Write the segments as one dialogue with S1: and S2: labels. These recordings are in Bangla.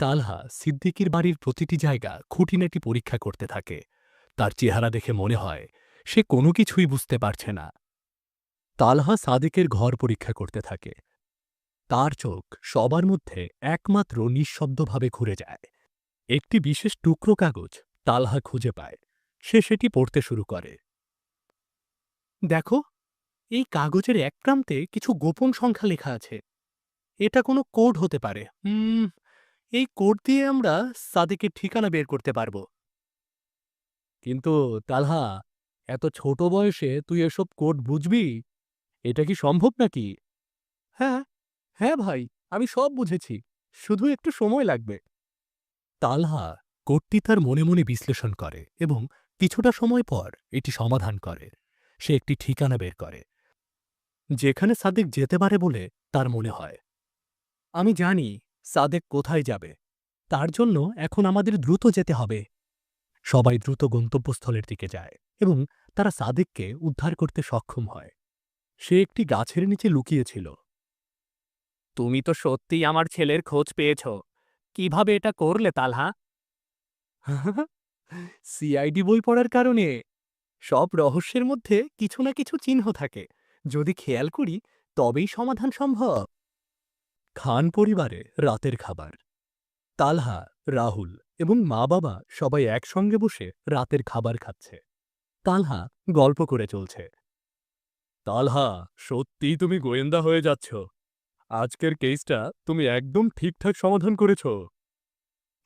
S1: তালহা সিদ্দিকীর বাড়ির প্রতিটি জায়গা খুঁটিনাটি পরীক্ষা করতে থাকে। তার চেহারা দেখে মনে হয় সে কোনো কিছুই বুঝতে পারছে না। তালহা সাদিকের ঘর পরীক্ষা করতে থাকে। তার চোখ সবার মধ্যে একমাত্র নিঃশব্দভাবে ঘুরে যায়। একটি বিশেষ টুকরো কাগজ তালহা খুঁজে পায়। সে সেটি পড়তে শুরু করে। দেখো, এই কাগজের এক প্রান্তে কিছু গোপন সংখ্যা লেখা আছে। এটা কোনো কোড হতে পারে। এই কোড দিয়ে আমরা সাদিকের ঠিকানা বের করতে পারবো। কিন্তু তালহা, এত ছোট বয়সে তুই এসব কোড বুঝবি? এটা কি সম্ভব নাকি? হ্যাঁ, হ্যাঁ ভাই, আমি সব বুঝেছি। শুধু একটু সময় লাগবে। তালহা কোডটি তার মনে মনে বিশ্লেষণ করে এবং কিছুটা সময় পর এটি সমাধান করে। সে একটি ঠিকানা বের করে, যেখানে সাদেক যেতে পারে বলে তার মনে হয়। আমি জানি সাদেক কোথায় যাবে। তার জন্য এখন আমাদের দ্রুত যেতে হবে। সবাই দ্রুত গন্তব্যস্থলের দিকে যায় এবং তারা সাদেককে উদ্ধার করতে সক্ষম হয়। সে একটি গাছের নিচে লুকিয়েছিল। তুমি তো সত্যিই আমার ছেলের খোঁজ পেয়েছ। কিভাবে এটা করলে, তালহা? সিআইডি বই পড়ার কারণে। সব রহস্যের মধ্যে কিছু না কিছু চিহ্ন থাকে। যদি খেয়াল করি তবেই সমাধান সম্ভব। খান পরিবারে রাতের খাবার। তালহা, রাহুল এবং মা বাবা সবাই একসঙ্গে বসে রাতের খাবার খাচ্ছে। তালহা গল্প করে চলছে। তালহা, সত্যিই তুমি গোয়েন্দা হয়ে যাচ্ছ। আজকের কেসটা তুমি একদম ঠিকঠাক সমাধান করেছ।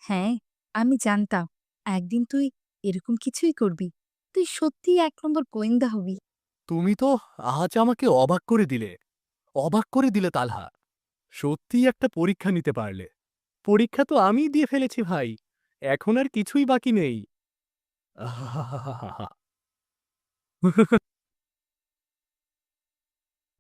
S2: হ্যাঁ, আমি জানতাম একদিন তুই এরকম কিছুই করবি। তুই সত্যিই ১ নম্বর গোয়েন্দা হবি।
S1: তুমি তো আজ আমাকে অবাক করে দিলে। অবাক করে দিলে তালহা। সত্যিই একটা পরীক্ষা নিতে পারলে। পরীক্ষা তো আমিই দিয়ে ফেলেছি ভাই। এখন আর কিছুই বাকি নেই। আহাহাহাহা।